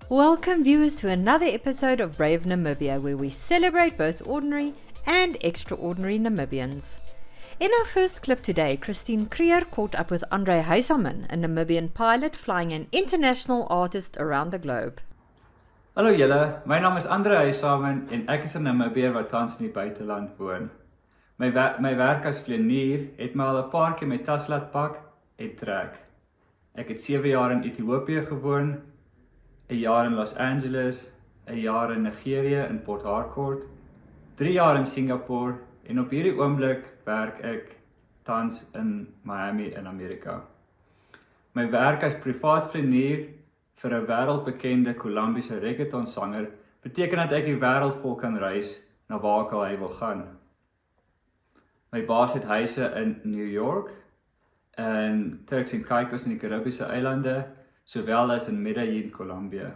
Welcome viewers to another episode of Brave Namibia, where we celebrate both ordinary and extraordinary Namibians. In our first clip today, Christine Creer caught up with Huisamen, a Namibian pilot flying an international artist around the globe. Hallo julle, my naam is Huisamen en ek is 'n Namibier wat tans in die buiteland woon. My werk as vlieënier het my al 'n paar keer my tas laat pak en trek. Ek het 7 jaar in Ethiopië gewoon, 'n jaar in Los Angeles, 'n jaar in Nigerië in Port Harcourt, 3 jaar in Singapore en op hierdie oomblik werk ek tans in Miami in Amerika. My werk as privaat vlieënier vir 'n wêreldbekende Kolumbiese reggaetonsanger beteken dat ek die wêreld vol kan reis na waar ek al hy wil gaan. My baas het huise in New York, in Turks en Caicos in die Karibiese eilande, sowel as in Medellin, Colombia.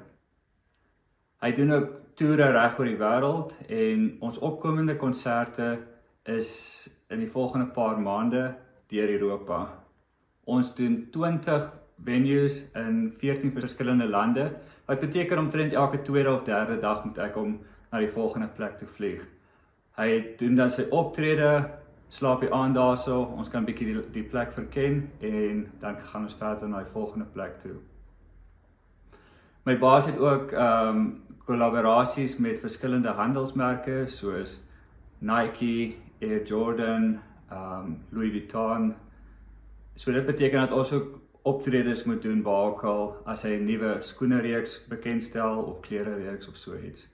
Hy doen ook toere reg oor die wêreld en ons opkomende konserte is in die volgende paar maande deur Europa. Ons doen 20 venues in 14 verskillende lande, wat beteken omtrent elke tweede of derde dag moet ek om na die volgende plek toe vlieg. Hy doen dan sy optrede, slaap die aand daarso, ons kan 'n bietjie die plek verken en dan gaan ons verder na die volgende plek toe. My baas het ook kollaborasies met verskillende handelsmerke soos Nike, Air Jordan, Louis Vuitton. So dit beteken dat ons ook optredes moet doen waar ook al as hy 'n nuwe skoenereeks bekendstel of klerereeks of so iets.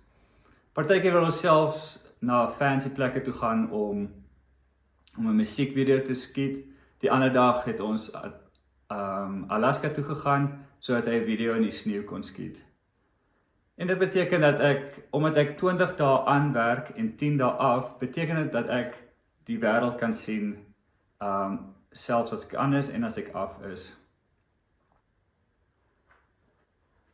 Partykeer wil ons selfs na fancy plekke toe gaan om 'n musiekvideo te skiet. Die ander dag het ons Alaska toe gegaan sodat hy 'n video in die sneeu kon skiet. En dit beteken dat omdat ek 20 dae aanwerk en 10 dae af, beteken dit dat ek die wêreld kan sien, selfs as ek aan is en as ek af is.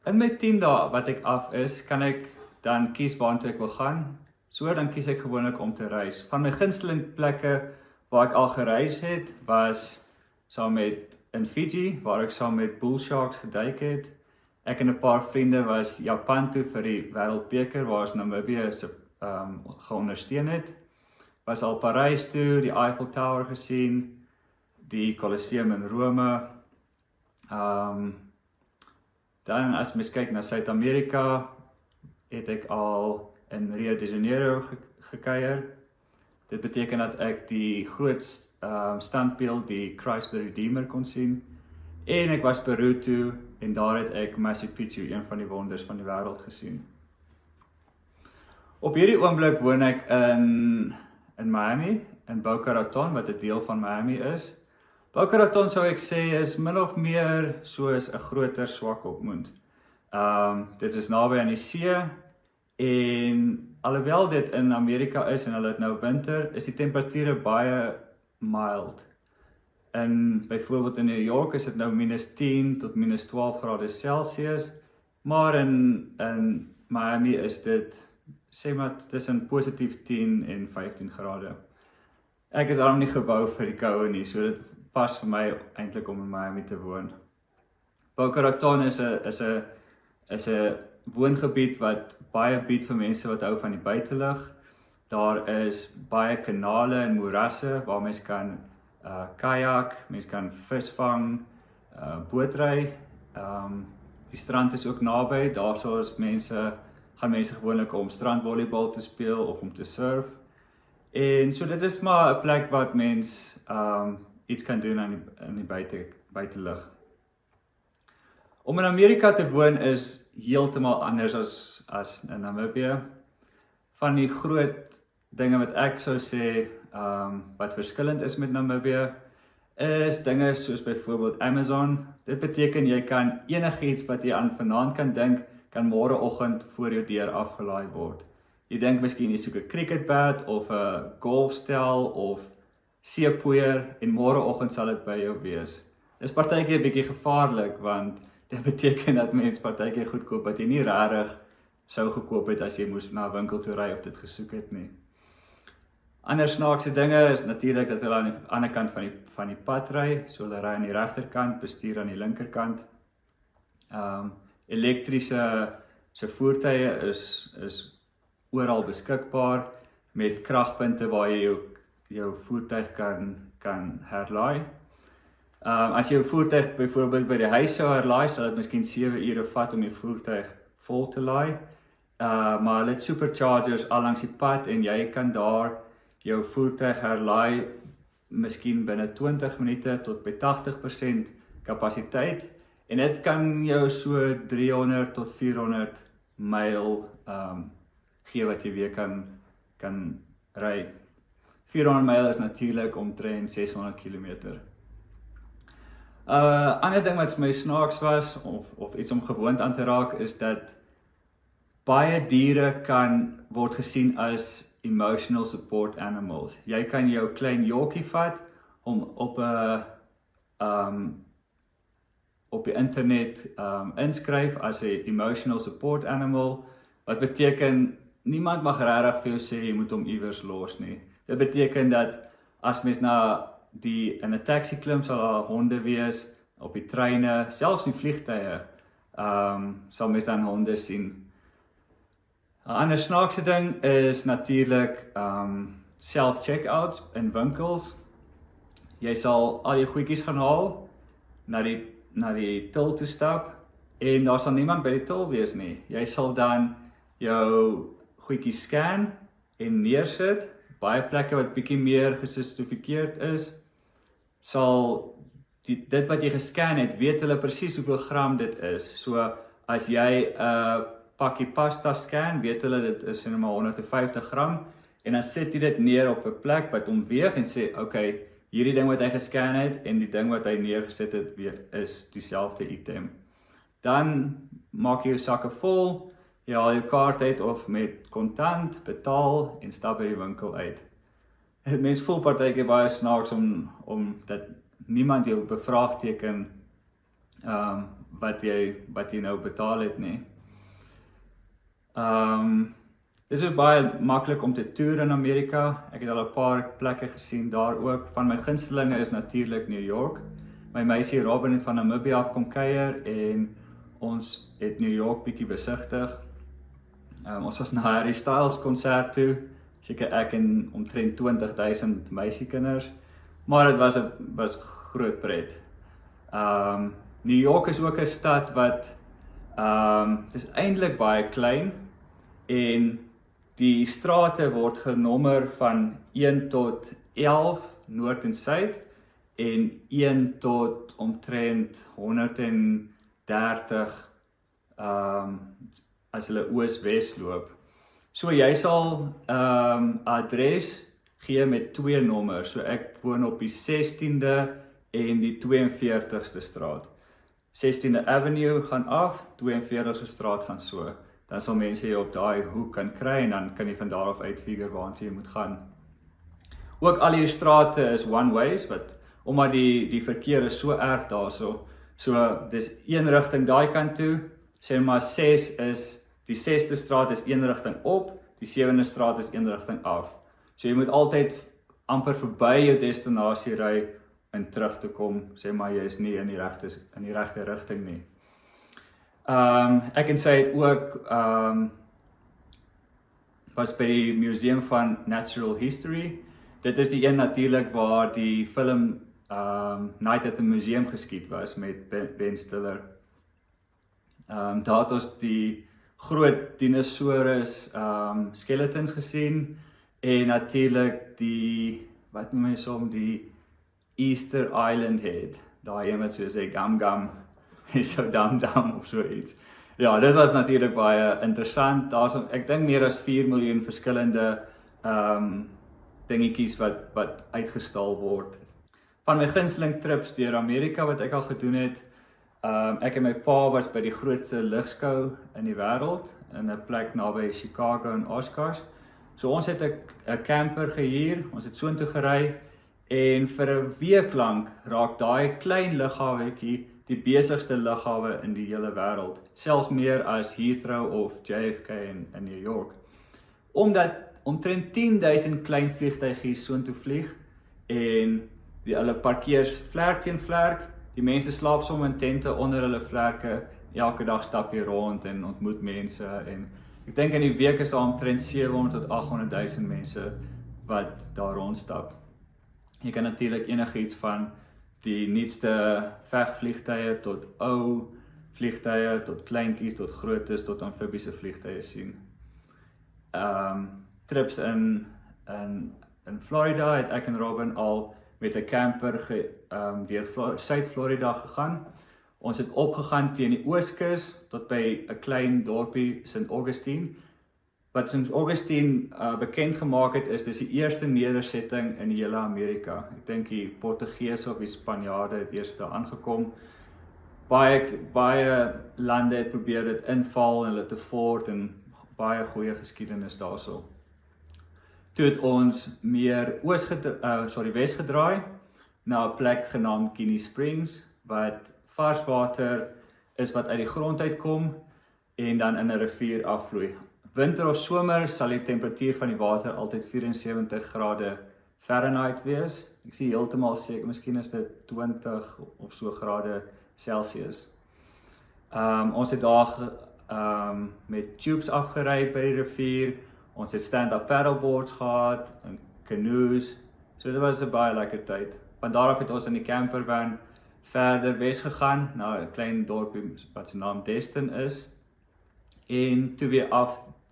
In my 10 dae wat ek af is, kan ek dan kies waartoe ek wil gaan. So dan kies ek gewoonlik om te reis. Van my gunsteling plekke waar ek al gereis het, was saam met in Fiji, waar ek saam met bull sharks geduik het. Ek en 'n paar vriende was Japan toe vir die wêreldbeker waar ons Namibia geondersteun het. Was al Parys toe, die Eiffel Tower gesien, die Colosseum in Rome. Dan as mens kyk na Suid-Amerika, het ek al in Rio de Janeiro gekuier. Dit beteken dat ek die groot standbeeld, die Christ the Redeemer kon sien. En ek was Peru toe en daar het ek Machu Picchu, een van die wonders van die wêreld gesien. Op hierdie oomblik woon ek in Miami, in Boca Raton, wat 'n deel van Miami is. Boca Raton sou ek sê is min of meer soos 'n groter Swakopmund. Dit is naby aan die see en alhoewel dit in Amerika is en hulle het nou winter, is die temperature baie mild. En byvoorbeeld in New York is dit nou -10 tot -12 grade Celsius, maar in Miami is dit, sê maar, tussen positief 10 en 15 grade. Ek is daarom nie gebou vir die koue nie, so dit pas vir my eintlik om in Miami te woon. Boca Raton is 'n woongebied wat baie bied vir mense wat hou van die buitelug. Daar is baie kanale en moerasse waar mens kan kajak, mens kan visvang, bootry. Die strand is ook naby, daarso gaan mense gewoonlik om strandvolleybal te speel of om te surf. En so dit is maar 'n plek wat mens iets kan doen in die buitelug. Om in Amerika te woon is heeltemal anders as in Namibia. Van die groot dinge wat ek sou sê wat verskillend is met Namibia, is dinge soos byvoorbeeld Amazon. Dit beteken jy kan enigiets wat jy aan vanaand kan dink, kan môreoggend voor jou deur afgelaai word. Jy dink miskien jy soek 'n cricketbat of 'n golfstel of seepoeier en môreoggend sal dit by jou wees. Dis partykeer 'n bietjie gevaarlik want dit beteken dat mense partykeer goed koop wat jy nie regtig sou gekoop het as jy moes na 'n winkel toe ry of dit gesoek het nie. Ander snaakse dinge is natuurlik dat hulle aan die ander kant van die pad ry, so hulle ry aan die regterkant, bestuur aan die linkerkant. Elektriese So voertuie is oral beskikbaar met kragpunte waar jy jou voertuig kan herlaai. As jy jou voertuig byvoorbeeld by die huis sou herlaai, sal dit miskien 7 ure vat om jou voertuig vol te laai. Maar hulle het superchargers al langs die pad en jy kan daar jou voertuig herlaai miskien binne 20 minute tot by 80% kapasiteit en dit kan jou so 300 tot 400 myl gee wat jy weer kan ry. 400 myl is natuurlik omtrent 600 km. Ander ding wat vir my snaaks was of iets om gewoond aan te raak is dat baie diere word gesien as emotional support animals. Jy kan jou klein jockie vat om op die internet inskryf as 'n emotional support animal, wat beteken niemand mag regtig vir jou sê jy moet hom iewers los nie. Dit beteken dat as mens in 'n taxi klim sal daar honde wees, op die treine, selfs in vliegtuie, sal mens dan honde sien. 'n ander snaakse ding is natuurlik self-checkouts in winkels. Jy sal al jou goedjies gaan haal, na die til toe stap en daar sal niemand by die til wees nie. Jy sal dan jou goedjies scan en neersit. Baie plekke wat bietjie meer gesofistikeerd is, sal dit wat jy gescan het, weet hulle presies hoeveel gram dit is. So as jy 'n pakkie pasta scan, weet hulle dit is net maar 150 gram en dan sit jy dit neer op 'n plek wat hom weeg en sê, okay, hierdie ding wat hy gescan het en die ding wat hy neergesit het is dieselfde item. Dan maak jy jou sakke vol, jy haal jou kaart uit of met kontant, betaal en stap by die winkel uit. Mens voel partykeer baie snaaks om dat niemand jou bevraagteken wat jy nou betaal het nie. Dit is ook baie maklik om te toer in Amerika. Ek het al 'n paar plekke gesien daar ook. Van my gunstelinge is natuurlik New York. My meisie Robin het van Namibia af kom kuier en ons het New York bietjie besigtig. Ons was na Harry Styles konsert toe, seker ek en omtrent 20,000 meisiekinders, maar dit was groot pret. New York is ook 'n stad wat is eintlik baie klein en die strate word genommer van 1 tot 11 noord en suid en 1 tot omtrent 130 as hulle oos-wes loop. So jy sal adres gee met 2 nommers. So ek woon op die 16de en die 42ste straat. 16de Avenue gaan af, 42ste straat gaan so. Dan sal mense jy op daai hoek kan kry en dan kan jy van daar af uitfigure waartoe jy moet gaan. Ook al hierdie strate is one ways, omdat die verkeer is so erg daarso. So dis een rigting daai kant toe, sê maar 6 is die 6ste straat is een rigting op, die 7de straat is een rigting af. So jy moet altyd amper verby jou destinasie ry en terug te kom, sê maar jy is nie in die regte rigting nie. Ek en sy het ook was by die Museum van Natural History. Dit is die een natuurlik waar die film Night at the Museum geskiet was met Ben Stiller. Daar het ons die groot dinosaurus skeletons gesien en natuurlik die, wat noem jy som, die Easter Island Head, daai een wat so sê gam, so dam of so iets. Ja, dit was natuurlik baie interessant. Daar's ek dink meer as 4 miljoen verskillende dingetjies wat uitgestal word. Van my gunsteling trips deur Amerika wat ek al gedoen het, ek en my pa was by die grootste ligskou in die wêreld, in 'n plek naby Chicago en Oshkosh. So ons het 'n camper gehuur, ons het soontoe gery en vir 'n week lank raak daai klein lughawetjie die besigste lughawe in die hele wêreld, selfs meer as Heathrow of JFK in New York. Omdat omtrent 10,000 klein vliegtuigies soontoe vlieg en hulle parkeers vlerk teen vlerk, die mense slaap sommer in tente onder hulle vlerke elke dag stap jy rond en ontmoet mense en ek dink in die week is daar omtrent 700 tot 800,000 mense wat daar rondstap. Jy kan natuurlik enigiets van die nuutste vegvliegtuie tot ou vliegtuie, tot kleintjies, tot grootes, tot amfibiese vliegtuie sien. Trips in Florida het ek en Robin al met 'n camper deur Suid-Florida gegaan. Ons het opgegaan teen die Ooskus tot by 'n klein dorpie St. Augustine. Wat St. Augustine bekend gemaak het is dis die eerste nedersetting in die hele Amerika. Ek dink die Portugese of die Spanjaarde het eers daar aangekom. Baie lande het probeer dit inval en hulle te fort en baie goeie geskiedenis daarso. Toe het ons meer wes gedraai na 'n plek genaamd Guinea Springs wat vars water is wat uit die grond uitkom en dan in 'n rivier afvloei. Winter of somer sal die temperatuur van die water altyd 74 grade Fahrenheit wees. Ek sien heeltemal seker, miskien is dit 20 of so grade Celsius. Ons het daar met tubes afgery by die rivier. Ons het stand-up paddleboards gehad en canoes. So dit was 'n baie lekker tyd. Van daar af het ons in die campervan verder wes gegaan na 'n klein dorpie wat se naam Destin is. En toe weer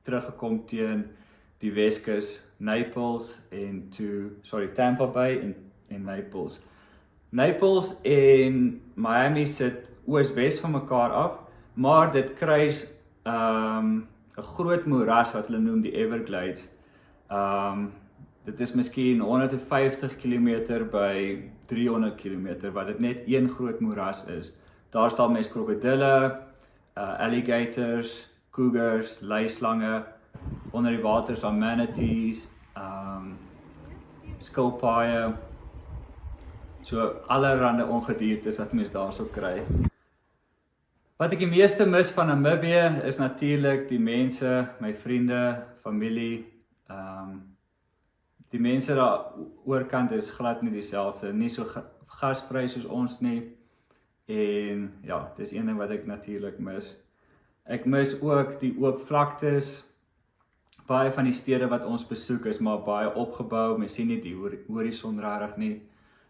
teruggekom teen die Weskus, Naples en Tampa Bay en Naples. Naples en Miami sit oos-wes van mekaar af, maar dit kruis 'n groot moeras wat hulle noem die Everglades. Dit is miskien 150 km by 300 km wat dit net een groot moeras is. Daar sal mens krokodille, alligators, cougars, leislange, onder die water sal manatees, skilpaaie, so allerhande ongediertes wat mens daar sal kry. Wat ek die meeste mis van Namibië is natuurlik die mense, my vriende, familie. Die mense daar oorkant is glad nie dieselfde, nie so gasvry soos ons nie. En ja, dis een ding wat ek natuurlik mis. Ek mis ook die oop vlaktes. Baie van die stede wat ons besoek is maar baie opgebou, mens sien nie die horison regtig nie.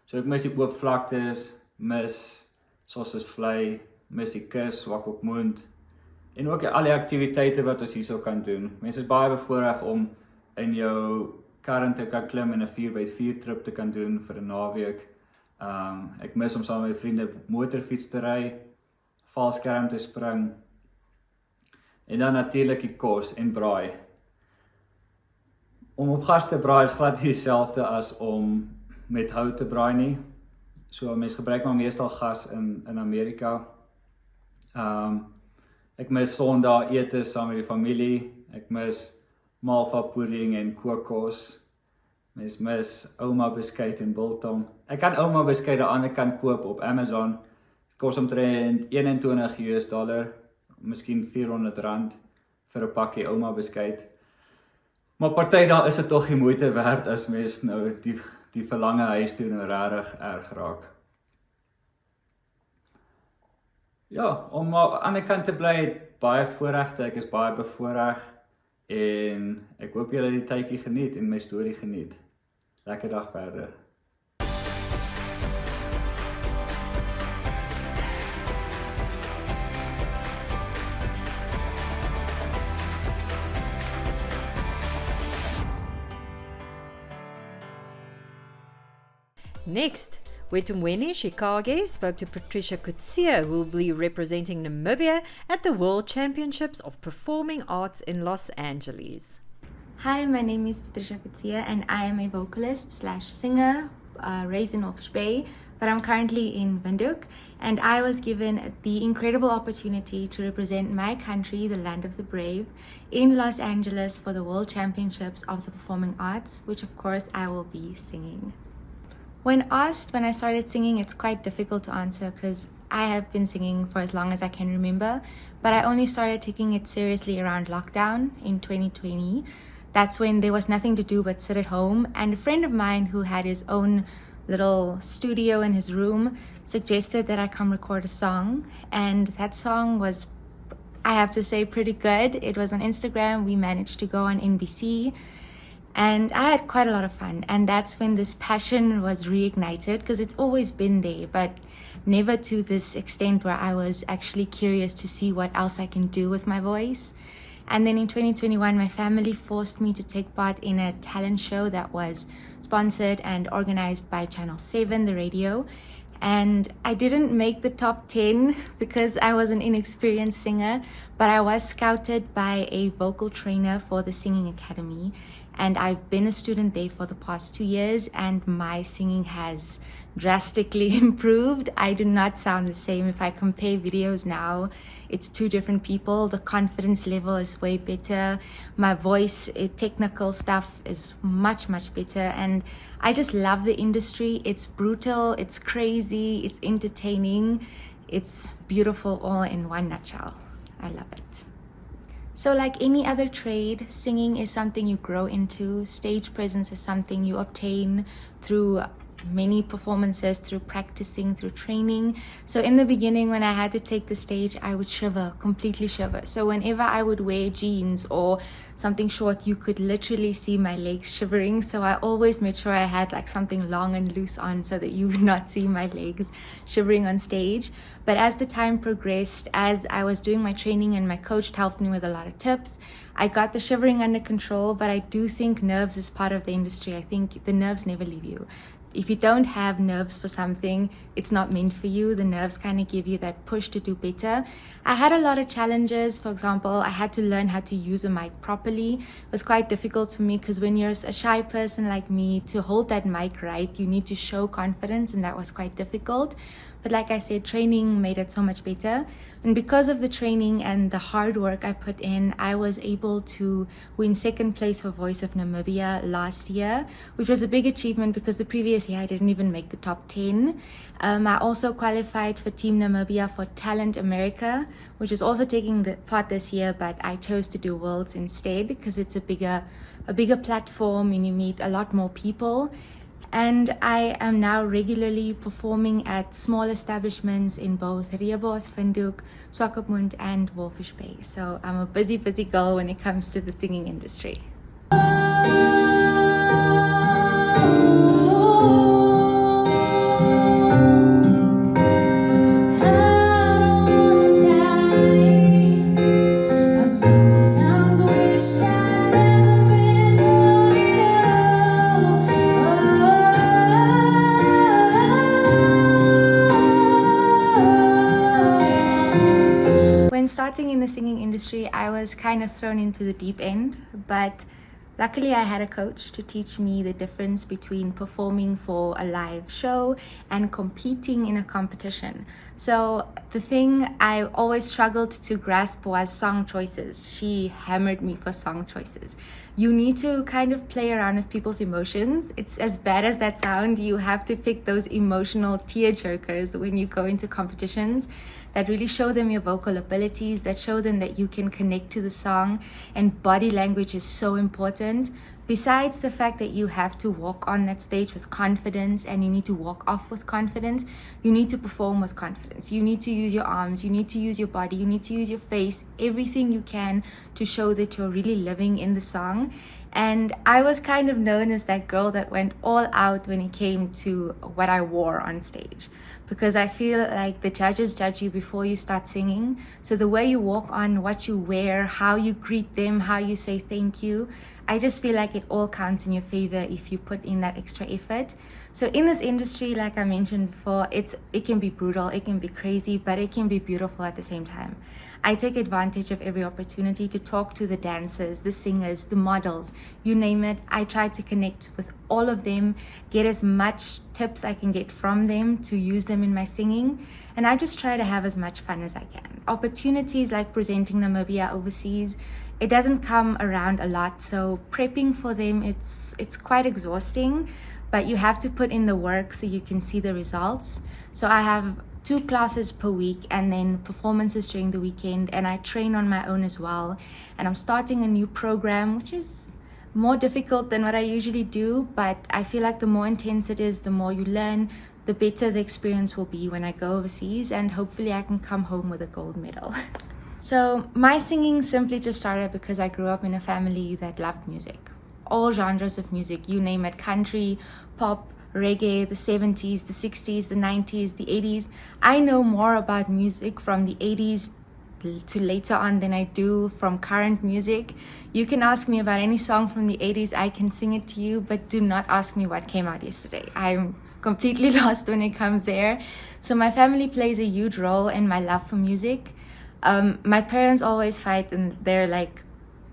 So ek mis die oop vlaktes, mis Sossusvlei, mis die kus, Swakopmund en ook al die aktiwiteite wat ons hierso kan doen. Mense is baie bevoorreg om in jou kar te kan klim en 'n 4x4 trip te kan doen vir 'n naweek. Ek mis om saam met my vriende motorfiets te ry, valskerm te spring en dan natuurlik die kos en braai. Om op gas te braai is glad nie dieselfde as om met hout te braai nie. So mense gebruik maar meestal gas in Amerika. Ek mis Sondag ete saam met die familie. Ek mis malva pudding en kookos. Mens mis ouma beskuit en biltong. Ek kan ouma beskuit aan die ander kant koop op Amazon. Dit kos omtrent $21, miskien R400 vir 'n pakkie ouma beskuit. Maar party daar is dit tog die moeite werd as mens nou die verlange huis toe nou regtig erg raak. Ja, om aan die ander kant te bly, baie voorregte, ek is baie bevoorreg en ek hoop julle die tydjie geniet en my storie geniet. Lekker dag verder. Next, Wetumweni Shikage spoke to Patricia Coetzee, who will be representing Namibia at the World Championships of Performing Arts in Los Angeles. Hi, my name is Patricia Coetzee and I am a vocalist/singer raised in Walvis Bay, but I'm currently in Windhoek, and I was given the incredible opportunity to represent my country, the land of the brave, in Los Angeles for the World Championships of the Performing Arts, which of course I will be singing. When asked when I started singing, it's quite difficult to answer because I have been singing for as long as I can remember, but I only started taking it seriously around lockdown in 2020. That's when there was nothing to do but sit at home, and a friend of mine who had his own little studio in his room, suggested that I come record a song. And that song was, I have to say, pretty good. It was on Instagram. We managed to go on NBC. And I had quite a lot of fun. And that's when this passion was reignited, because it's always been there, but never to this extent where I was actually curious to see what else I can do with my voice. And then in 2021, my family forced me to take part in a talent show that was sponsored and organized by Channel 7, the radio. And I didn't make the top 10 because I was an inexperienced singer, but I was scouted by a vocal trainer for the Singing Academy. And I've been a student there for the past 2 years, and my singing has drastically improved. I do not sound the same. If I compare videos now, it's two different people. The confidence level is way better. My voice, technical stuff is much, much better. And I just love the industry. It's brutal, it's crazy, it's entertaining, it's beautiful, all in one nutshell. I love it. So like any other trade, singing is something you grow into. Stage presence is something you obtain through many performances, through practicing, through training. So in the beginning, when I had to take the stage, I would shiver, completely shiver. So whenever I would wear jeans or something short, you could literally see my legs shivering. So I always made sure I had like something long and loose on so that you would not see my legs shivering on stage. But as the time progressed, as I was doing my training and my coach helped me with a lot of tips, I got the shivering under control. But I do think nerves is part of the industry. I think the nerves never leave you. If you don't have nerves for something, it's not meant for you. The nerves kind of give you that push to do better. I had a lot of challenges. For example, I had to learn how to use a mic properly. It was quite difficult for me because when you're a shy person like me, to hold that mic right, you need to show confidence, and that was quite difficult. But like I said, training made it so much better. And because of the training and the hard work I put in, I was able to win second place for Voice of Namibia last year, which was a big achievement because the previous year I didn't even make the top 10. I also qualified for Team Namibia for Talent America, which is also taking the part this year, but I chose to do Worlds instead because it's a bigger platform and you meet a lot more people. And I am now regularly performing at small establishments in both Rehoboth, Windhoek, Swakopmund and Walvis Bay. So I'm a busy girl when it comes to the singing industry. When starting in the singing industry, I was kind of thrown into the deep end, but luckily I had a coach to teach me the difference between performing for a live show and competing in a competition. So the thing I always struggled to grasp was song choices. She hammered me for song choices. You need to kind of play around with people's emotions. It's as bad as that sound. You have to pick those emotional tear jerkers when you go into competitions that really show them your vocal abilities, that show them that you can connect to the song. And body language is so important. Besides the fact that you have to walk on that stage with confidence and you need to walk off with confidence, you need to perform with confidence. You need to use your arms, you need to use your body, you need to use your face, everything you can to show that you're really living in the song. And I was kind of known as that girl that went all out when it came to what I wore on stage, because I feel like the judges judge you before you start singing. So the way you walk on, what you wear, how you greet them, how you say thank you, I just feel like it all counts in your favor if you put in that extra effort. So in this industry, like I mentioned before, it can be brutal, it can be crazy, but it can be beautiful at the same time. I take advantage of every opportunity to talk to the dancers, the singers, the models, you name it. I try to connect with all of them, get as much tips I can get from them to use them in my singing. And I just try to have as much fun as I can. Opportunities like presenting Namibia overseas, it doesn't come around a lot. So prepping for them, it's quite exhausting, but you have to put in the work so you can see the results. So I have 2 classes per week and then performances during the weekend, and I train on my own as well. And I'm starting a new program, which is more difficult than what I usually do, but I feel like the more intense it is, the more you learn, the better the experience will be when I go overseas, and hopefully I can come home with a gold medal. So my singing simply just started because I grew up in a family that loved music. All genres of music, you name it, country, pop, reggae, the 70s, the 60s, the 90s, the 80s. I know more about music from the 80s to later on than I do from current music. You can ask me about any song from the 80s, I can sing it to you, but do not ask me what came out yesterday. I'm completely lost when it comes there. So my family plays a huge role in my love for music. My parents always fight, and they're like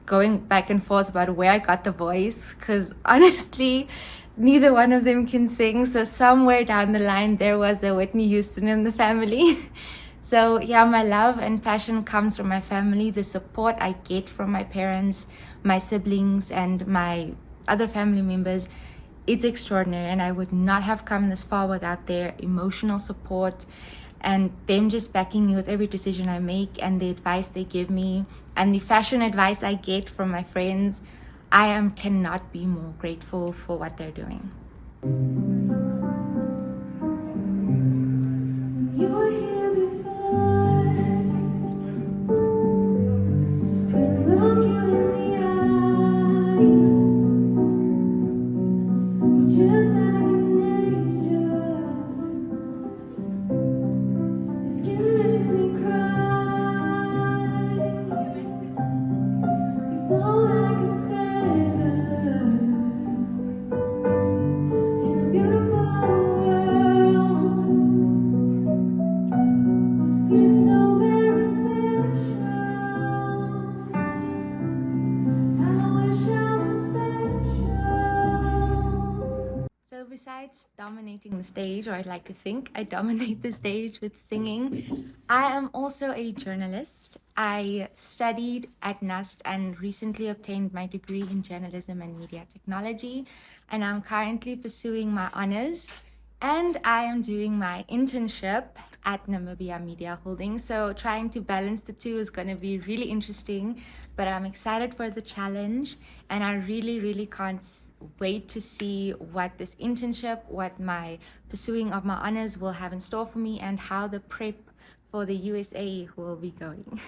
going back and forth about where I got the voice, because honestly, neither one of them can sing. So somewhere down the line, there was a Whitney Houston in the family. So yeah, my love and passion comes from my family. The support I get from my parents, my siblings, and my other family members, it's extraordinary. And I would not have come this far without their emotional support and them just backing me with every decision I make, and the advice they give me, and the fashion advice I get from my friends. I cannot be more grateful for what they're doing. You were here before, could look you in the eye. You're just like an angel. Your skin makes me cry. You fall like a feather in a beautiful world. You're so very special. I wish I was special. So besides dominating the stage, or I'd like to think I dominate the stage with singing, I am also a journalist. I studied at NUST and recently obtained my degree in journalism and media technology, and I'm currently pursuing my honors, and I am doing my internship at Namibia Media Holdings. So trying to balance the two is going to be really interesting, but I'm excited for the challenge, and I really can't wait to see what this internship, what my pursuing of my honors will have in store for me, and how the prep for the USA will be going.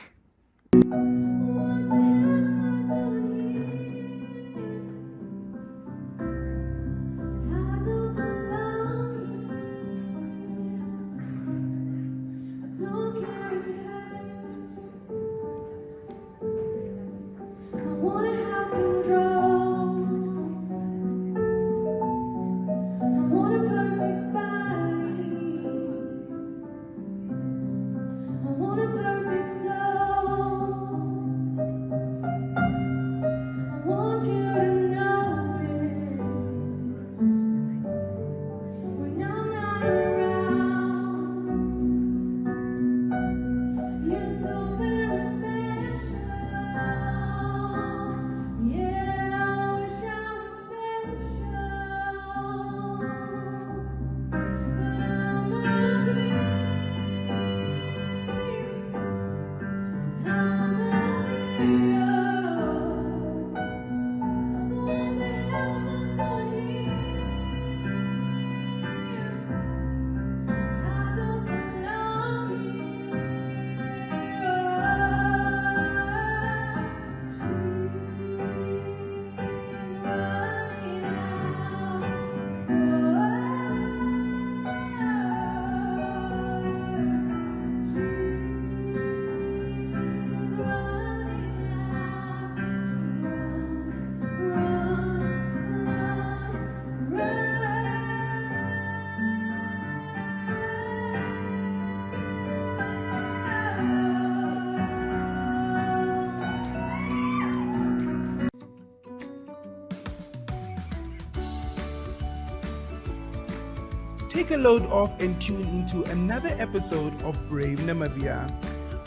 Take a load off and tune into another episode of Brave Namibia,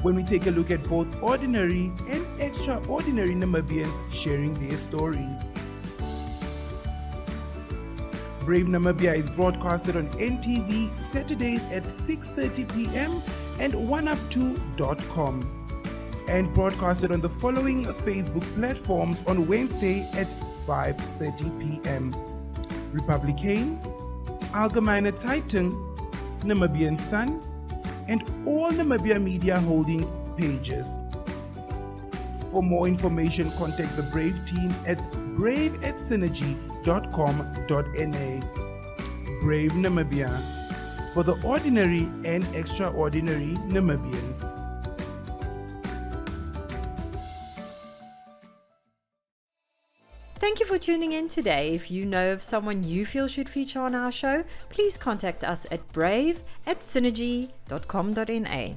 when we take a look at both ordinary and extraordinary Namibians sharing their stories. Brave Namibia is broadcasted on NTV Saturdays at 6:30 p.m. and oneup2.com, and broadcasted on the following Facebook platforms on Wednesday at 5:30 p.m. Republikein, Algemeine Zeitung, Namibian Sun, and all Namibia Media Holdings pages. For more information, contact the Brave team at brave@synergy.com.na. Brave Namibia, for the ordinary and extraordinary Namibians. Thank you for tuning in today. If you know of someone you feel should feature on our show, please contact us at brave@synergy.com.na.